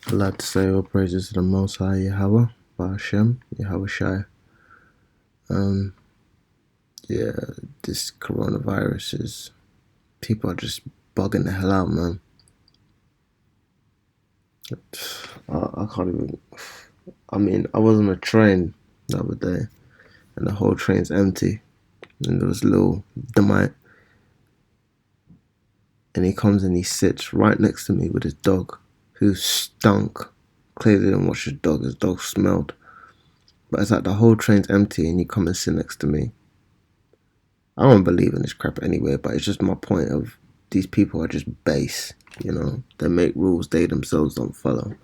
I'd like to say all praises to the Most High Yahweh, Ba'ashem, Yahweh Shai. Um, yeah, this coronavirus is, people are just bugging the hell out, man. I can't even, I was on a train the other day, and the whole train's empty, and there was a little Demite, and he comes and he sits right next to me with his dog, who stunk. Clearly didn't wash his dog smelled. But it's like the whole train's empty and you come and sit next to me. I don't believe in this crap anyway, but it's just my point of these people are just base, They make rules they themselves don't follow.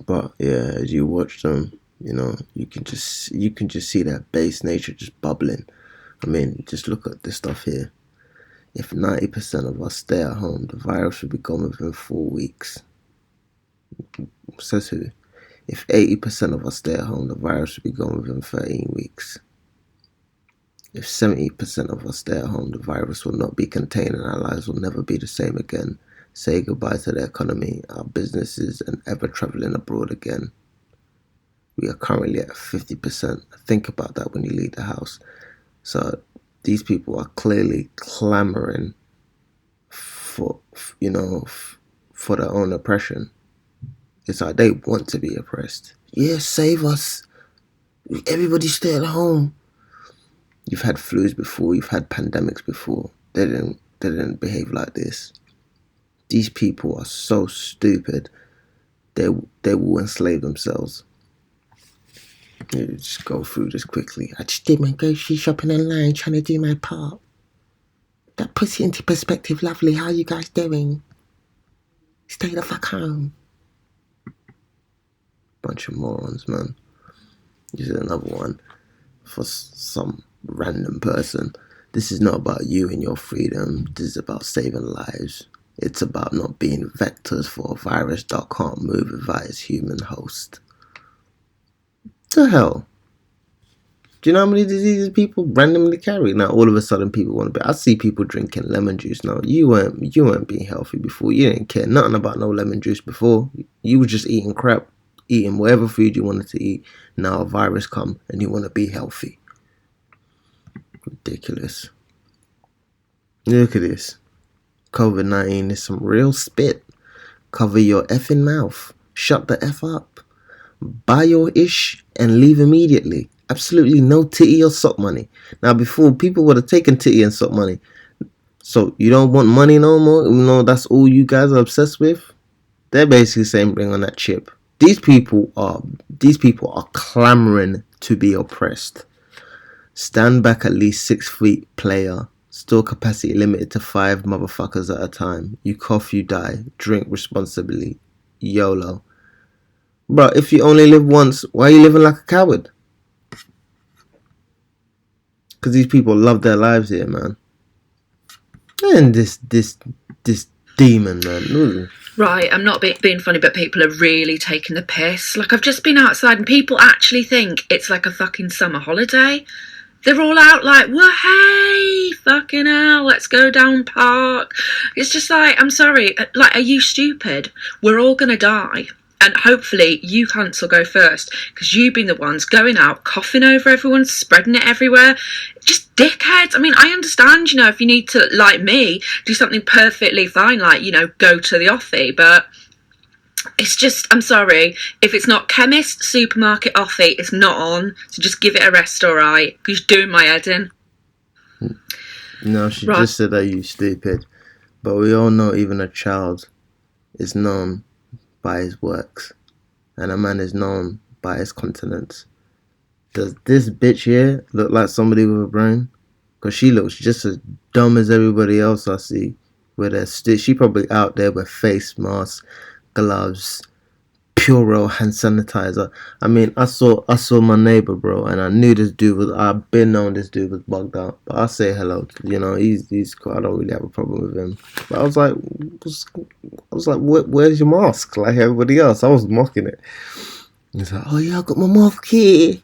But yeah, as you watch them, you can just see that base nature just bubbling. I mean, just look at this stuff here. If 90% of us stay at home, the virus will be gone within 4 weeks. Says who? If 80% of us stay at home, the virus will be gone within 13 weeks. If 70% of us stay at home, the virus will not be contained and our lives will never be the same again. Say goodbye to the economy, our businesses, and ever traveling abroad again. We are currently at 50%. Think about that when you leave the house. So these people are clearly clamoring for their own oppression. It's like they want to be oppressed. Yeah, save us. Everybody stay at home. You've had flus before, you've had pandemics before. They didn't behave like this. These people are so stupid. They will enslave themselves. You just go through this quickly. I just did my grocery shopping online, trying to do my part. That puts it into perspective, lovely. How you guys doing? Stay the fuck home. Bunch of morons, man. This is another one for some random person. This is not about you and your freedom. This is about saving lives. It's about not being vectors for a virus that can't move via its human host. The hell? Do you know how many diseases people randomly carry? Now all of a sudden people want to be. I see people drinking lemon juice now. You weren't being healthy before. You didn't care nothing about no lemon juice before. You were just eating crap, eating whatever food you wanted to eat. Now a virus come and you want to be healthy. Ridiculous. Look at this. COVID-19 is some real spit. Cover your effing mouth. Shut the F up. Buy your ish and leave immediately. Absolutely no titty or sock money. Now before, people would have taken titty and sock money. So you don't want money no more? That's all you guys are obsessed with? They're basically saying bring on that chip. These people are clamoring to be oppressed. Stand back at least 6 feet, player. Store capacity limited to 5 motherfuckers at a time. You cough, you die. Drink responsibly. YOLO. Bro, if you only live once, why are you living like a coward? Because these people love their lives here, man. And this demon, man. Ooh. Right, I'm not being funny, but people are really taking the piss. Like, I've just been outside and people actually think it's like a fucking summer holiday. They're all out like, well, hey, fucking hell, let's go down park. It's just like, I'm sorry, like, are you stupid? We're all going to die. And hopefully you cunts will go first, because you've been the ones going out, coughing over everyone, spreading it everywhere. Just dickheads. I mean, I understand, if you need to, like me, do something perfectly fine, like, go to the offie, but it's just, I'm sorry, if it's not chemist, supermarket, offie, it's not on, so just give it a rest, alright? Because you're doing my head in. No, she just said that you stupid. But we all know even a child is known by his works, and a man is known by his continence. Does this bitch here look like somebody with a brain? Because she looks just as dumb as everybody else I see. She probably out there with face masks, gloves, Purell hand sanitizer. I mean, I saw my neighbor, bro, and I knew I've been known this dude was bugged out. But I say hello, he's cool. I don't really have a problem with him. But I was like, where's your mask? Like everybody else, I was mocking it. He's like, oh yeah, I got my mask here.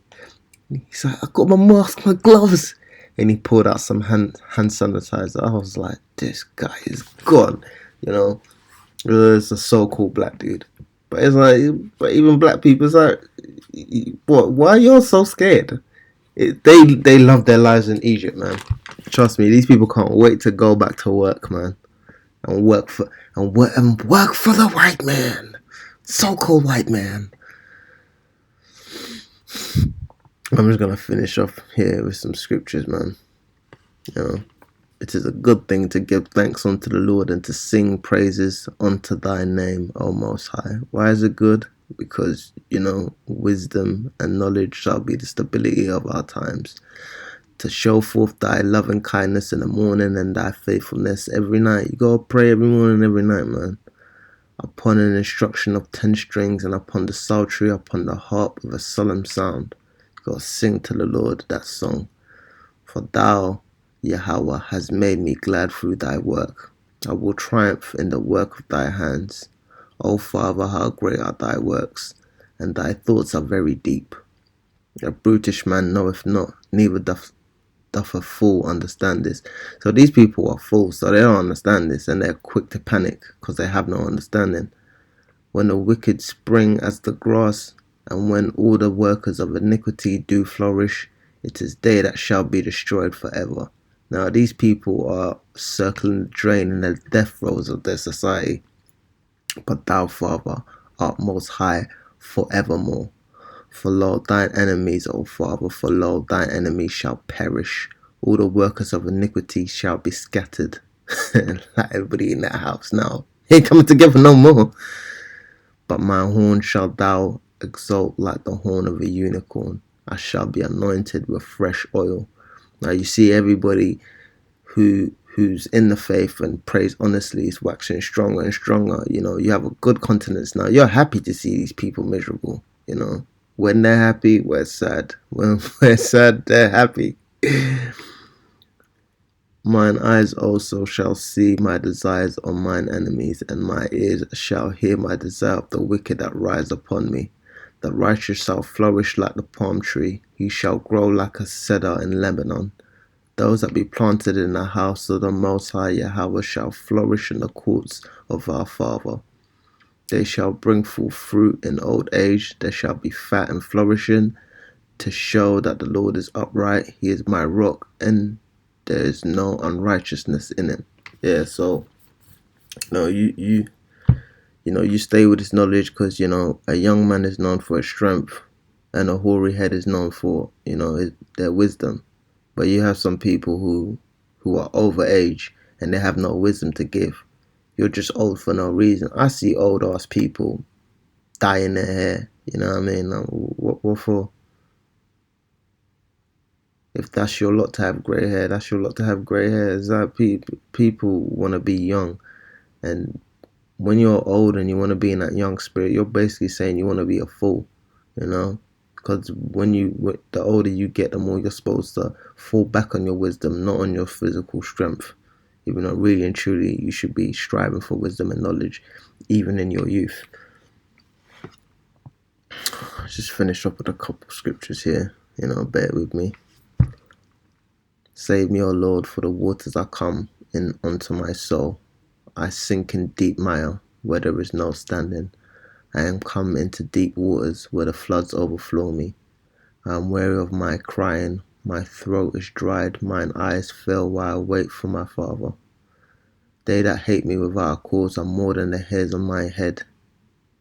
He's like, I got my mask, my gloves. And he pulled out some hand sanitizer. I was like, this guy is gone. It's a so-called black dude. But it's like, but even black people, it's like, what? Why are you so scared? They love their lives in Egypt, man. Trust me, these people can't wait to go back to work, man, and work for the white man, so-called white man. I'm just gonna finish off here with some scriptures, man. You know, it is a good thing to give thanks unto the Lord and to sing praises unto thy name, O Most High. Why is it good? Because, you know, wisdom and knowledge shall be the stability of our times. To show forth thy loving kindness in the morning and thy faithfulness every night. You gotta pray every morning, every night, man. Upon an instruction of 10 strings and upon the psaltery, upon the harp with a solemn sound. You gotta sing to the Lord that song. For thou, Yahweh, has made me glad through thy work. I will triumph in the work of thy hands. O Father, how great are thy works, and thy thoughts are very deep. A brutish man knoweth not, neither doth a fool understand this. So these people are fools, so they don't understand this, and they're quick to panic because they have no understanding. When the wicked spring as the grass, and when all the workers of iniquity do flourish, it is they that shall be destroyed forever. Now these people are circling the drain in the death throes of their society. But thou, Father, art most high forevermore. For lo, thine enemies, O Father, for lo, thine enemies shall perish. All the workers of iniquity shall be scattered. Like everybody in that house now. Ain't coming together no more. But my horn shalt thou exalt like the horn of a unicorn. I shall be anointed with fresh oil. Now you see everybody who's in the faith and prays honestly is waxing stronger and stronger. You know, you have a good countenance now. You're happy to see these people miserable, you know. When they're happy, we're sad. When we're sad, they're happy. Mine eyes also shall see my desires on mine enemies, and my ears shall hear my desire of the wicked that rise upon me. The righteous shall flourish like the palm tree, he shall grow like a cedar in Lebanon. Those that be planted in the house of the Most High Yahweh shall flourish in the courts of our Father. They shall bring forth fruit in old age, they shall be fat and flourishing, to show that the Lord is upright. He is my rock, and there is no unrighteousness in him. Yeah, so you stay with this knowledge, because a young man is known for his strength, and a hoary head is known for their wisdom. But you have some people who are over age and they have no wisdom to give. You're just old for no reason. I see old ass people dyeing their hair. You know what I mean? Like, what for? If that's your lot to have grey hair, that's your lot to have grey hair. It's like people want to be young, and when you're old and you want to be in that young spirit, you're basically saying you want to be a fool, because the older you get, the more you're supposed to fall back on your wisdom, not on your physical strength. Even though really and truly you should be striving for wisdom and knowledge, even in your youth. I'll just finish up with a couple scriptures here. Bear with me. Save me, O Lord, for the waters are come in unto my soul. I sink in deep mire where there is no standing. I am come into deep waters where the floods overflow me. I am weary of my crying, my throat is dried, mine eyes fail while I wait for my Father. They that hate me without a cause are more than the hairs on my head.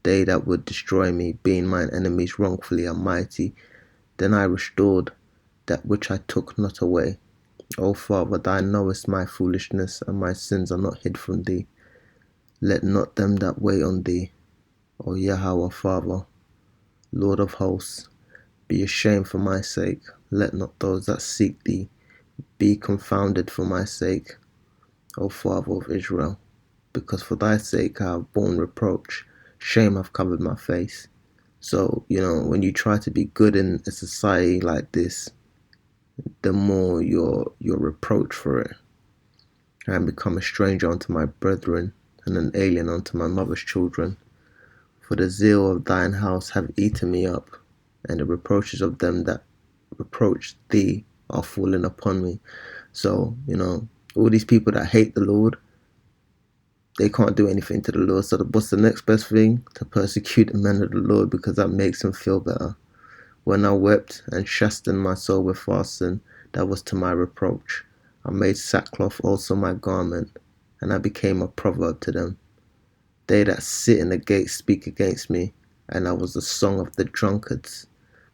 They that would destroy me, being mine enemies wrongfully, are mighty. Then I restored that which I took not away. O Father, thou knowest my foolishness, and my sins are not hid from thee. Let not them that wait on thee, O Yahweh, Father, Lord of hosts, be ashamed for my sake. Let not those that seek thee be confounded for my sake, O Father of Israel. Because for thy sake I have borne reproach, shame hath covered my face. So, when you try to be good in a society like this, the more you're reproached for it. I am become a stranger unto my brethren, and an alien unto my mother's children. For the zeal of thine house have eaten me up, and the reproaches of them that reproach thee are fallen upon me. So, all these people that hate the Lord, They can't do anything to the Lord. So what's the next best thing? To persecute the men of the Lord, because that makes him feel better. When I wept and chastened my soul with fasting, that was to my reproach. I made sackcloth also my garment, and I became a proverb to them. They that sit in the gate speak against me, and I was the song of the drunkards.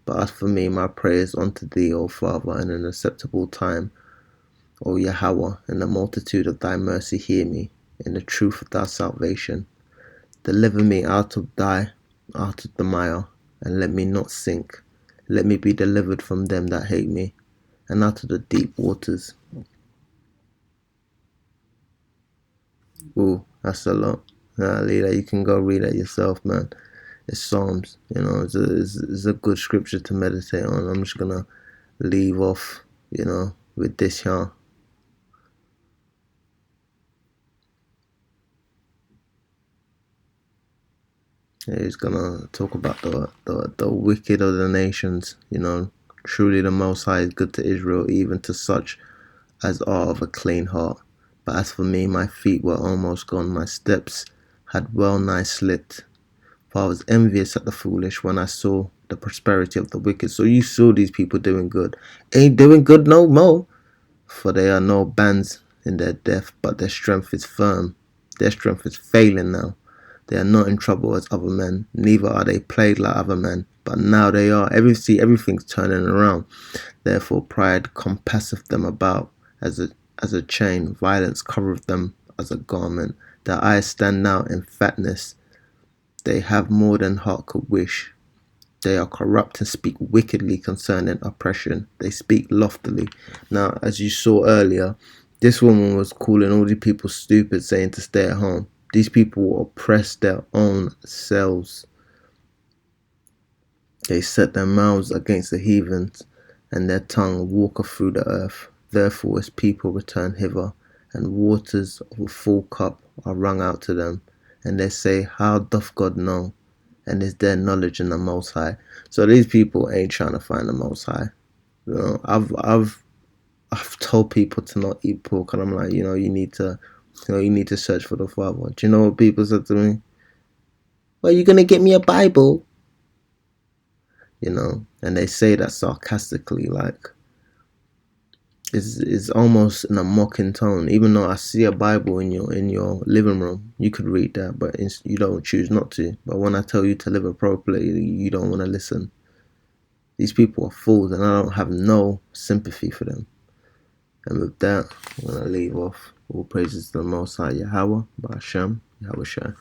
But as for me, my prayer is unto thee, O Father, in an acceptable time. O Yahweh, in the multitude of thy mercy hear me, in the truth of thy salvation. Deliver me out of the mire, and let me not sink. Let me be delivered from them that hate me, and out of the deep waters. Ooh, that's a lot. Leader, you can go read that yourself, man. It's Psalms, it's a good scripture to meditate on. I'm just gonna leave off, with this here. He's gonna talk about the wicked of the nations. Truly the Most High is good to Israel, even to such as are of a clean heart. But as for me, my feet were almost gone, my steps had well nigh slipped. For I was envious at the foolish when I saw the prosperity of the wicked. So you saw these people doing good. Ain't doing good no more. For they are no bands in their death, but their strength is firm. Their strength is failing now. They are not in trouble as other men, neither are they plagued like other men. But now they are. Everything's turning around. Therefore pride compasseth them about as a chain. Violence covereth them as a garment. Their eyes stand out in fatness. They have more than heart could wish. They are corrupt and speak wickedly concerning oppression. They speak loftily. Now, as you saw earlier, this woman was calling all these people stupid, saying to stay at home. These people will oppress their own selves. They set their mouths against the heathens, and their tongue walketh through the earth. Therefore his people return hither, and waters of a full cup are wrung out to them. And they say, how doth God know? And is there knowledge in the Most High? So these people ain't trying to find the Most High. I've told people to not eat pork, and I'm like, you need to search for the Father. Do you know what people said to me? Well, you gonna get me a Bible? And they say that sarcastically, like it's almost in a mocking tone. Even though I see a Bible in your living room, you could read that, but you don't choose not to. But when I tell you to live appropriately, you don't want to listen. These people are fools, and I don't have no sympathy for them. And with that, I'm gonna leave off. All praises to the Most High Yahweh, Ba'ashem, Yahweh Shai.